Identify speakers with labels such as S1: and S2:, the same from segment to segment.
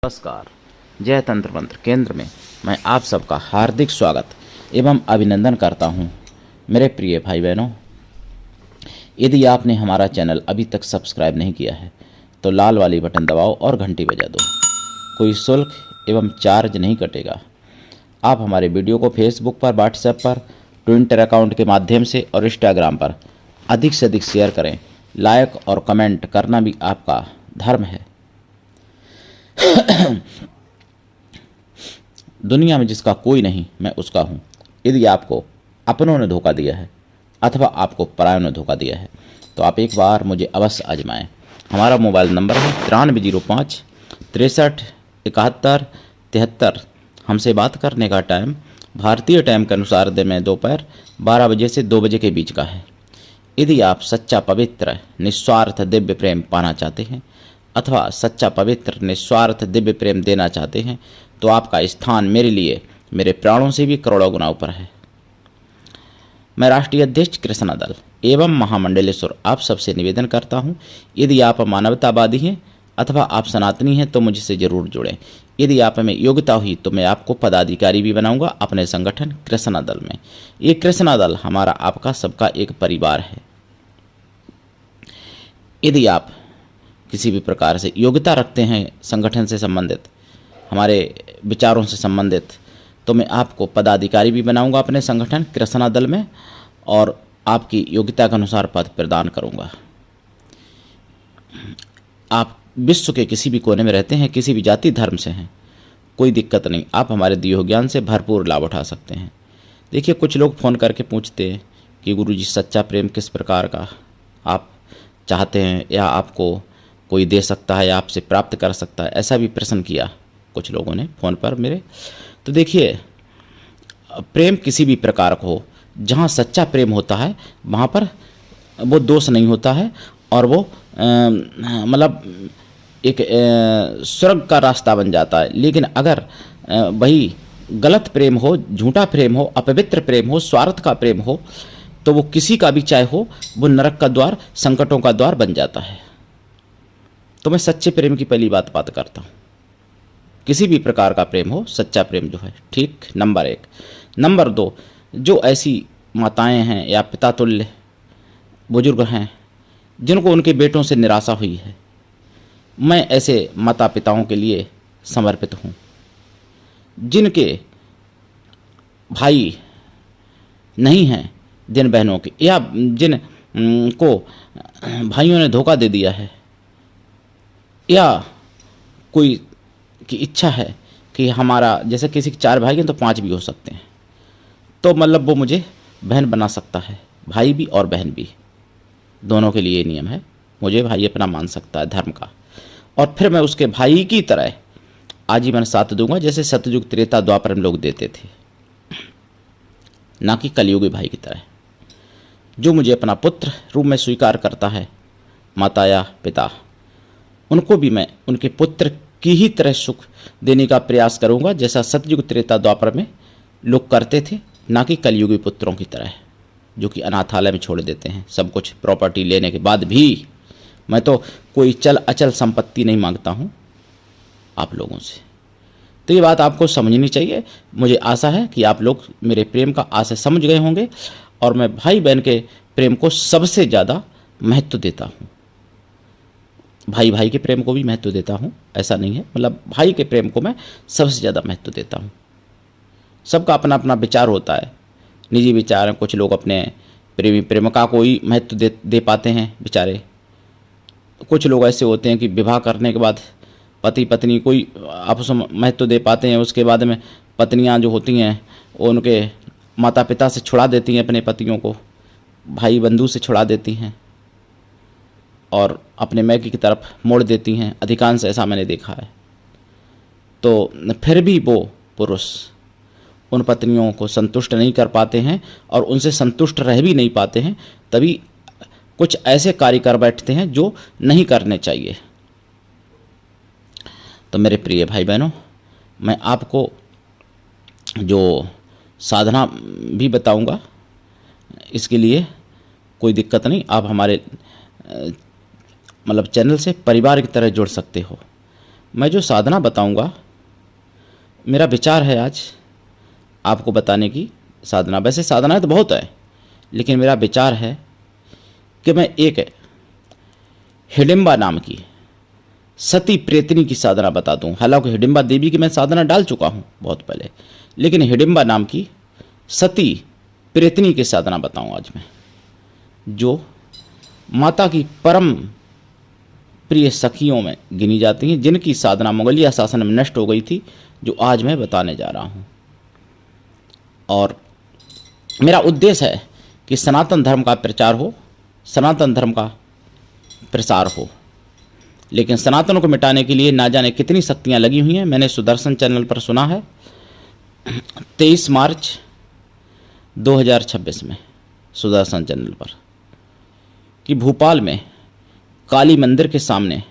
S1: नमस्कार। जय तंत्र मंत्र केंद्र में मैं आप सबका हार्दिक स्वागत एवं अभिनंदन करता हूं। मेरे प्रिय भाई बहनों, यदि आपने हमारा चैनल अभी तक सब्सक्राइब नहीं किया है तो लाल वाली बटन दबाओ और घंटी बजा दो। कोई शुल्क एवं चार्ज नहीं कटेगा। आप हमारे वीडियो को फेसबुक पर, व्हाट्सएप पर, ट्विटर अकाउंट के माध्यम से और इंस्टाग्राम पर अधिक से अधिक शेयर करें। लाइक और कमेंट करना भी आपका धर्म है। दुनिया में जिसका कोई नहीं मैं उसका हूँ। यदि आपको अपनों ने धोखा दिया है अथवा आपको परायों ने धोखा दिया है तो आप एक बार मुझे अवश्य आजमाएं। हमारा मोबाइल नंबर है 9305 63 71 73। हमसे बात करने का टाइम भारतीय टाइम के अनुसार दिन में दोपहर 12 बजे से 2 बजे के बीच का है। यदि आप सच्चा, पवित्र, निस्वार्थ दिव्य प्रेम पाना चाहते हैं अथवा सच्चा, पवित्र, निस्वार्थ दिव्य प्रेम देना चाहते हैं तो आपका स्थान मेरे लिए मेरे प्राणों से भी करोड़ों गुना ऊपर है। मैं राष्ट्रीय अध्यक्ष कृष्णा दल एवं महामंडलेश्वर आप सबसे निवेदन करता हूं, यदि आप मानवतावादी हैं अथवा आप सनातनी हैं तो मुझसे जरूर जुड़ें। यदि आप में योग्यता हुई तो मैं आपको पदाधिकारी भी बनाऊंगा अपने संगठन कृष्णा दल में। ये कृष्णा दल हमारा, आपका, सबका एक परिवार है। यदि आप किसी भी प्रकार से योग्यता रखते हैं संगठन से संबंधित, हमारे विचारों से संबंधित, तो मैं आपको पदाधिकारी भी बनाऊंगा अपने संगठन कृष्णा दल में और आपकी योग्यता के अनुसार पद प्रदान करूंगा। आप विश्व के किसी भी कोने में रहते हैं, किसी भी जाति धर्म से हैं, कोई दिक्कत नहीं। आप हमारे दिए हुए ज्ञान से भरपूर लाभ उठा सकते हैं। देखिए, कुछ लोग फ़ोन करके पूछते हैं कि गुरुजी सच्चा प्रेम किस प्रकार का आप चाहते हैं या आपको कोई दे सकता है या आपसे प्राप्त कर सकता है, ऐसा भी प्रश्न किया कुछ लोगों ने फ़ोन पर मेरे। तो देखिए, प्रेम किसी भी प्रकार का हो, जहाँ सच्चा प्रेम होता है वहाँ पर वो दोष नहीं होता है और वो मतलब एक स्वर्ग का रास्ता बन जाता है। लेकिन अगर वही गलत प्रेम हो, झूठा प्रेम हो, अपवित्र प्रेम हो, स्वार्थ का प्रेम हो, तो वो किसी का भी चाहे हो, वो नरक का द्वार, संकटों का द्वार बन जाता है। तो मैं सच्चे प्रेम की पहली बात करता हूँ। किसी भी प्रकार का प्रेम हो, सच्चा प्रेम जो है, ठीक, नंबर 1। नंबर 2, जो ऐसी माताएं हैं या पिता तुल्य बुजुर्ग हैं जिनको उनके बेटों से निराशा हुई है, मैं ऐसे माता पिताओं के लिए समर्पित हूँ। जिनके भाई नहीं हैं, जिन बहनों के या जिन को भाइयों ने धोखा दे दिया है, या कोई की इच्छा है कि हमारा, जैसे किसी के 4 भाई हैं तो 5 भी हो सकते हैं, तो मतलब वो मुझे बहन बना सकता है। भाई भी और बहन भी, दोनों के लिए नियम है। मुझे भाई अपना मान सकता है धर्म का, और फिर मैं उसके भाई की तरह आजीवन साथ दूंगा, जैसे सतयुग, त्रेता, द्वापर में लोग देते थे, ना कि कलयुगी भाई की तरह। जो मुझे अपना पुत्र रूप में स्वीकार करता है, माता या पिता, उनको भी मैं उनके पुत्र की ही तरह सुख देने का प्रयास करूंगा, जैसा सतयुग, त्रेता, द्वापर में लोग करते थे, ना कि कलयुगी पुत्रों की तरह जो कि अनाथालय में छोड़ देते हैं सब कुछ प्रॉपर्टी लेने के बाद भी। मैं तो कोई चल अचल संपत्ति नहीं मांगता हूं आप लोगों से। तो ये बात आपको समझनी चाहिए। मुझे आशा है कि आप लोग मेरे प्रेम का आशय समझ गए होंगे, और मैं भाई बहन के प्रेम को सबसे ज़्यादा महत्व देता हूँ। भाई भाई के प्रेम को भी महत्व देता हूँ, ऐसा नहीं है, मतलब भाई के प्रेम को मैं सबसे ज़्यादा महत्व देता हूँ। सबका अपना अपना विचार होता है, निजी विचार हैं। कुछ लोग अपने प्रेमिका को ही महत्व दे पाते हैं बेचारे। कुछ लोग ऐसे होते हैं कि विवाह करने के बाद पति पत्नी को ही आपस में महत्व दे पाते हैं, उसके बाद में पत्नियां जो होती हैं वो उनके माता पिता से छुड़ा देती हैं, अपने पतियों को भाई बंधु से छुड़ा देती हैं और अपने मैके की तरफ मोड़ देती हैं। अधिकांश ऐसा मैंने देखा है। तो फिर भी वो पुरुष उन पत्नियों को संतुष्ट नहीं कर पाते हैं और उनसे संतुष्ट रह भी नहीं पाते हैं, तभी कुछ ऐसे कार्य कर बैठते हैं जो नहीं करने चाहिए। तो मेरे प्रिय भाई बहनों, मैं आपको जो साधना भी बताऊंगा, इसके लिए कोई दिक्कत नहीं। आप हमारे मतलब चैनल से परिवार की तरह जुड़ सकते हो। मैं जो साधना बताऊंगा, मेरा विचार है आज आपको बताने की साधना। वैसे साधनाएं तो बहुत है, लेकिन मेरा विचार है कि मैं एक हिडिंबा नाम की सती प्रेतनी की साधना बता दूं। हालांकि हिडिंबा देवी की मैं साधना डाल चुका हूं बहुत पहले, लेकिन हिडिंबा नाम की सती प्रेतनी की साधना बताऊं आज मैं, जो माता की परम प्रिय सखियों में गिनी जाती हैं, जिनकी साधना मुगलिया शासन में नष्ट हो गई थी, जो आज मैं बताने जा रहा हूं। और मेरा उद्देश्य है कि सनातन धर्म का प्रचार हो, सनातन धर्म का प्रसार हो। लेकिन सनातन को मिटाने के लिए ना जाने कितनी शक्तियां लगी हुई हैं। मैंने सुदर्शन चैनल पर सुना है 23 मार्च 2026 में सुदर्शन चैनल पर कि भोपाल में काली मंदिर के सामने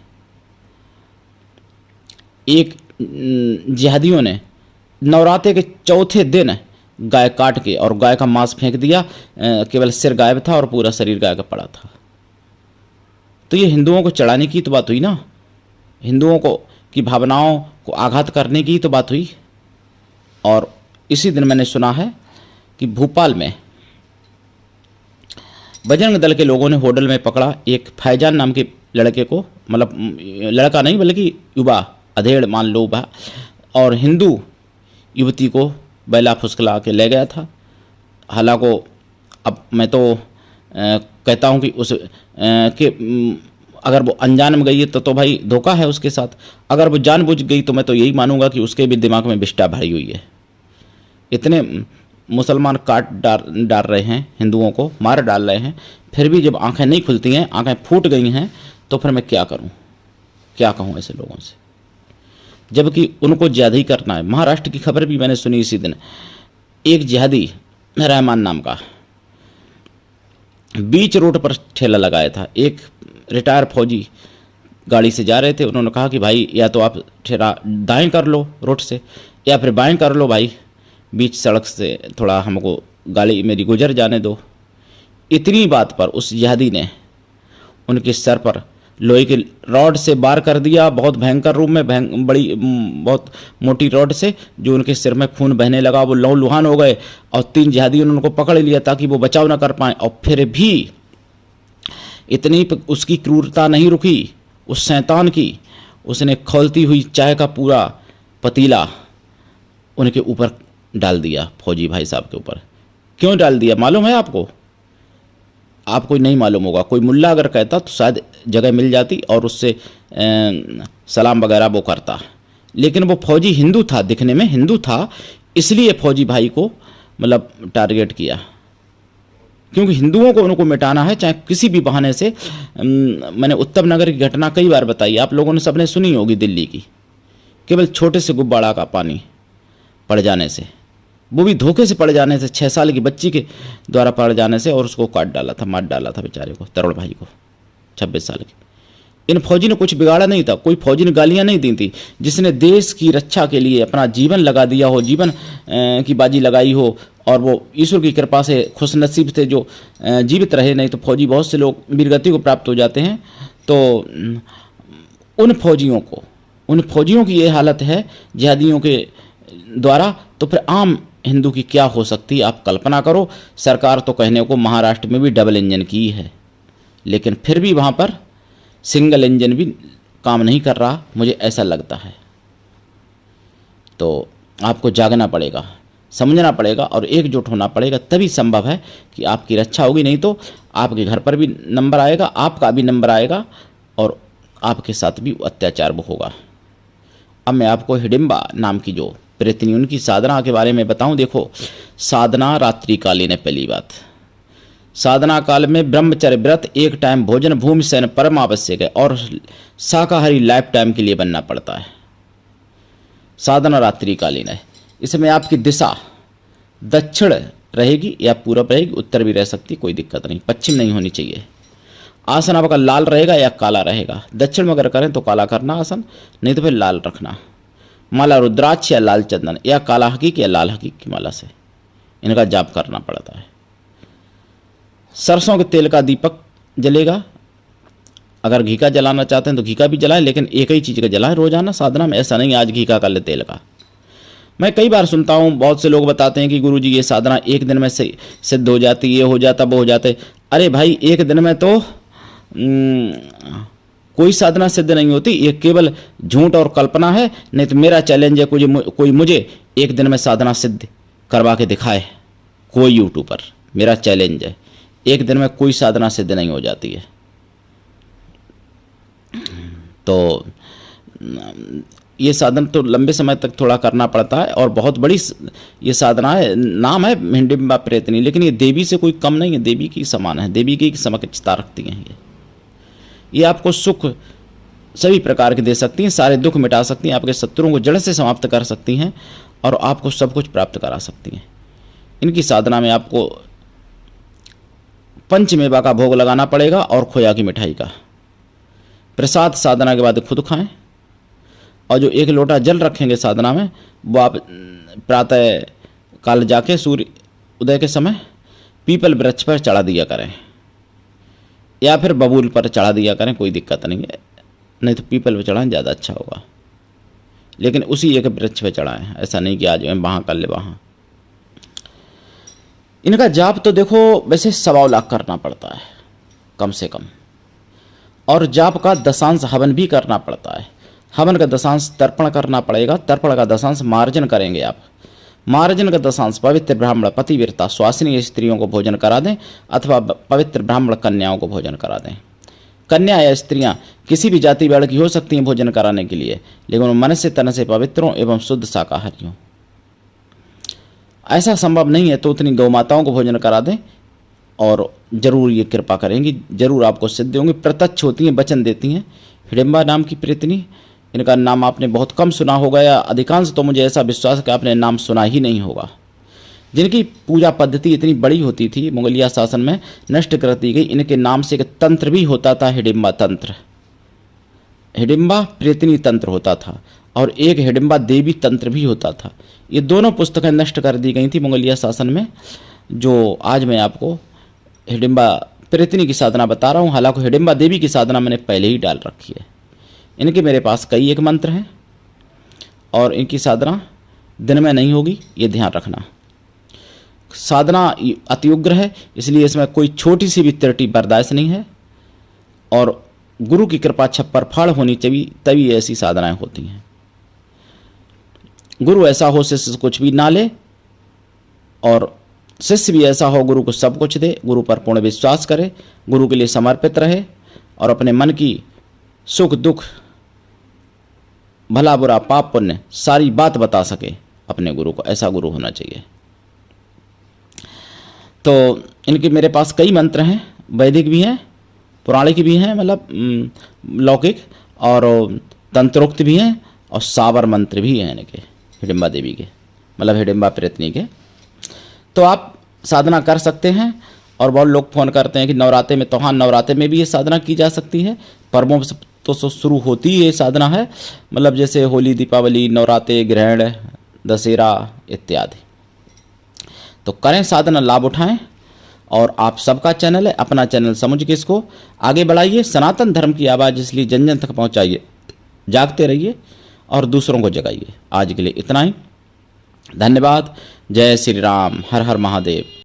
S1: एक जिहादियों ने नवरात्रे के चौथे दिन गाय काट के और गाय का मांस फेंक दिया। केवल सिर गायब था और पूरा शरीर गाय का पड़ा था। तो ये हिंदुओं को चढ़ाने की तो बात हुई ना, हिंदुओं को की भावनाओं को आघात करने की तो बात हुई। और इसी दिन मैंने सुना है कि भोपाल में बजरंग दल के लोगों ने होटल में पकड़ा एक फैजान नाम के लड़के को, मतलब लड़का नहीं बल्कि युवा, अधेड़ मान लो बा, और हिंदू युवती को बैला फुसकला के ले गया था। हालांकि अब मैं तो कहता हूं कि अगर वो अनजान में गई है तो भाई धोखा है उसके साथ। अगर वो जानबूझ गई तो मैं तो यही मानूंगा कि उसके भी दिमाग में विष्ठा भरी हुई है। इतने मुसलमान काट डाल रहे हैं, हिंदुओं को मार डाल रहे हैं, फिर भी जब आंखें नहीं खुलती हैं, आंखें फूट गई हैं, तो फिर मैं क्या करूं, क्या कहूं ऐसे लोगों से, जबकि उनको जिहादी करना है। महाराष्ट्र की खबर भी मैंने सुनी इसी दिन। एक जिहादी रहमान नाम का बीच रोड पर ठेला लगाया था। एक रिटायर फौजी गाड़ी से जा रहे थे, उन्होंने कहा कि भाई या तो आप ठेला दाएं कर लो रोड से या फिर बाएं कर लो भाई, बीच सड़क से थोड़ा हमको गाड़ी मेरी गुजर जाने दो। इतनी बात पर उस जिहादी ने उनके सर पर लोहे की रॉड से वार कर दिया, बहुत भयंकर रूप में, बहुत मोटी रॉड से, जो उनके सिर में खून बहने लगा। वो लहूलुहान हो गए और 3 जिहादियों ने उनको पकड़ लिया ताकि वो बचाव ना कर पाए। और फिर भी इतनी उसकी क्रूरता नहीं रुकी उस शैतान की। उसने खौलती हुई चाय का पूरा पतीला उनके ऊपर डाल दिया, फौजी भाई साहब के ऊपर। क्यों डाल दिया मालूम है आपको? आपको नहीं मालूम होगा। कोई मुल्ला अगर कहता तो शायद जगह मिल जाती और उससे सलाम वगैरह वो करता, लेकिन वो फौजी हिंदू था, दिखने में हिंदू था, इसलिए फौजी भाई को मतलब टारगेट किया, क्योंकि हिंदुओं को उनको मिटाना है चाहे किसी भी बहाने से। मैंने उत्तम नगर की घटना कई बार बताई, आप लोगों ने सबने सुनी होगी, दिल्ली की। केवल छोटे से गुब्बारा का पानी पड़ जाने से, वो भी धोखे से पड़ जाने से, 6 साल की बच्ची के द्वारा पड़ जाने से, और उसको काट डाला था, मार डाला था बेचारे को, तरुण भाई को, 26 साल के। इन फौजी ने कुछ बिगाड़ा नहीं था, कोई फौजी ने गालियां नहीं दी थी। जिसने देश की रक्षा के लिए अपना जीवन लगा दिया हो, जीवन की बाजी लगाई हो, और वो ईश्वर की कृपा से खुशनसीब थे जो जीवित रहे, नहीं तो फौजी बहुत से लोग वीरगति को प्राप्त हो जाते हैं। तो उन फौजियों की ये हालत है जिहादियों के द्वारा, तो फिर आम हिंदू की क्या हो सकती है आप कल्पना करो। सरकार तो कहने को महाराष्ट्र में भी डबल इंजन की है, लेकिन फिर भी वहाँ पर सिंगल इंजन भी काम नहीं कर रहा, मुझे ऐसा लगता है। तो आपको जागना पड़ेगा, समझना पड़ेगा और एकजुट होना पड़ेगा, तभी संभव है कि आपकी रक्षा होगी। नहीं तो आपके घर पर भी नंबर आएगा, आपका भी नंबर आएगा और आपके साथ भी अत्याचार वो होगा। अब मैं आपको हिडिंबा नाम की जो प्रेतनी, उनकी साधना के बारे में बताऊं। देखो, साधना रात्रिकालीन है। पहली बात, साधना काल में ब्रह्मचर्य व्रत, एक टाइम भोजन, भूमि शयन परम आवश्यक है, और शाकाहारी लाइफ टाइम के लिए बनना पड़ता है। साधना रात्रिकालीन है। इसमें आपकी दिशा दक्षिण रहेगी या पूरब रहेगी, उत्तर भी रह सकती, कोई दिक्कत नहीं, पश्चिम नहीं होनी चाहिए। आसन आपका लाल रहेगा या काला रहेगा। दक्षिण में अगर करें तो काला करना आसन, नहीं तो फिर लाल रखना। माला रुद्राक्ष या लाल चंदन या काला हकीक या लाल हकीक की माला से इनका जाप करना पड़ता है। सरसों के तेल का दीपक जलेगा अगर घी का जलाना चाहते हैं तो घी का भी जलाएं, लेकिन एक ही चीज़ का जलाएं रोजाना साधना में। ऐसा नहीं आज घी का कल तेल का। मैं कई बार सुनता हूँ बहुत से लोग बताते हैं कि गुरुजी ये साधना एक दिन में सिद्ध हो जाती, ये हो जाता वो हो जाता है। अरे भाई एक दिन में तो कोई साधना सिद्ध नहीं होती, ये केवल झूठ और कल्पना है। नहीं तो मेरा चैलेंज है कोई मुझे एक दिन में साधना सिद्ध करवा के दिखाए, कोई यूट्यूबर। मेरा चैलेंज है, एक दिन में कोई साधना सिद्ध नहीं हो जाती है। तो ये साधन तो लंबे समय तक थोड़ा करना पड़ता है और बहुत बड़ी ये साधना है। नाम है हिडिंबा प्रेतनी, लेकिन ये देवी से कोई कम नहीं है, देवी की समान है, देवी की समकक्षता रखती हैं। ये आपको सुख सभी प्रकार के दे सकती हैं, सारे दुख मिटा सकती हैं, आपके शत्रुओं को जड़ से समाप्त कर सकती हैं और आपको सब कुछ प्राप्त करा सकती हैं। इनकी साधना में आपको पंचमेवा का भोग लगाना पड़ेगा और खोया की मिठाई का प्रसाद साधना के बाद खुद खाएं। और जो 1 लोटा जल रखेंगे साधना में, वो आप प्रातः काल जाके सूर्य उदय के समय पीपल वृक्ष पर चढ़ा दिया करें या फिर बबूल पर चढ़ा दिया करें, कोई दिक्कत नहीं है। नहीं तो पीपल पर चढ़ाएं, ज़्यादा अच्छा होगा। लेकिन उसी एक वृक्ष पर चढ़ाएं, ऐसा नहीं कि आज मैं वहाँ कर ले वहाँ। इनका जाप तो देखो वैसे 1.25 लाख करना पड़ता है कम से कम, और जाप का दशांश हवन भी करना पड़ता है। हवन का दशांश तर्पण करना पड़ेगा, तर्पण का दशांश मार्जन करेंगे आप। मार्जन का दशांश पवित्र ब्राह्मण पतिव्रता स्वासिनी स्त्रियों को भोजन करा दें अथवा पवित्र ब्राह्मण कन्याओं को भोजन करा दें। कन्या या स्त्रियां किसी भी जाति वर्ग की हो सकती हैं भोजन कराने के लिए, लेकिन मन से तन से पवित्रों एवं शुद्ध शाकाहारियों। ऐसा संभव नहीं है तो उतनी गौ माताओं को भोजन करा दें और जरूर ये कृपा करेंगी, जरूर आपको सिद्ध होंगी। प्रत्यक्ष होती हैं, वचन देती हैं। हिडिंबा नाम की प्रेतनी, इनका नाम आपने बहुत कम सुना होगा या अधिकांश तो मुझे ऐसा विश्वास है कि आपने नाम सुना ही नहीं होगा। जिनकी पूजा पद्धति इतनी बड़ी होती थी, मुगलिया शासन में नष्ट कर दी गई। इनके नाम से एक तंत्र भी होता था, हिडिंबा तंत्र। हिडिंबा प्रेतनी तंत्र होता था और एक हिडिंबा देवी तंत्र भी होता था। ये दोनों पुस्तकें नष्ट कर दी गई थी मुगलिया शासन में। जो आज मैं आपको हिडिंबा प्रेतनी की साधना बता रहा हूँ, हालांकि हिडिंबा देवी की साधना मैंने पहले ही डाल रखी है। इनके मेरे पास कई एक मंत्र हैं और इनकी साधना दिन में नहीं होगी, ये ध्यान रखना। साधना अति उग्र है, इसलिए इसमें कोई छोटी सी भी त्रुटि बर्दाश्त नहीं है और गुरु की कृपा छप्पर फाड़ होनी चाहिए, तभी ऐसी साधनाएं होती हैं। गुरु ऐसा हो शिष्य कुछ भी ना ले और शिष्य भी ऐसा हो गुरु को सब कुछ दे, गुरु पर पूर्ण विश्वास करे, गुरु के लिए समर्पित रहे और अपने मन की सुख दुख भला बुरा पाप पुण्य सारी बात बता सके अपने गुरु को। ऐसा गुरु होना चाहिए। तो इनके मेरे पास कई मंत्र हैं, वैदिक भी हैं, पौराणिक भी हैं, मतलब लौकिक और तंत्रोक्त भी हैं और सावर मंत्र भी हैं इनके, हिडिंबा देवी के, मतलब हिडिंबा प्रेतनी के। तो आप साधना कर सकते हैं। और बहुत लोग फ़ोन करते हैं कि नवरात्रे में, तो हाँ नवरात्रे में भी ये साधना की जा सकती है। पर्वों से तो शुरू होती ही ये साधना है, मतलब जैसे होली, दीपावली, नवरात्रे, ग्रहण, दशहरा इत्यादि। तो करें साधना, लाभ उठाएं। और आप सबका चैनल है, अपना चैनल समझ के इसको आगे बढ़ाइए। सनातन धर्म की आवाज़ इसलिए जन जन तक पहुँचाइए, जागते रहिए और दूसरों को जगाइए। आज के लिए इतना ही, धन्यवाद। जय श्री राम, हर हर महादेव।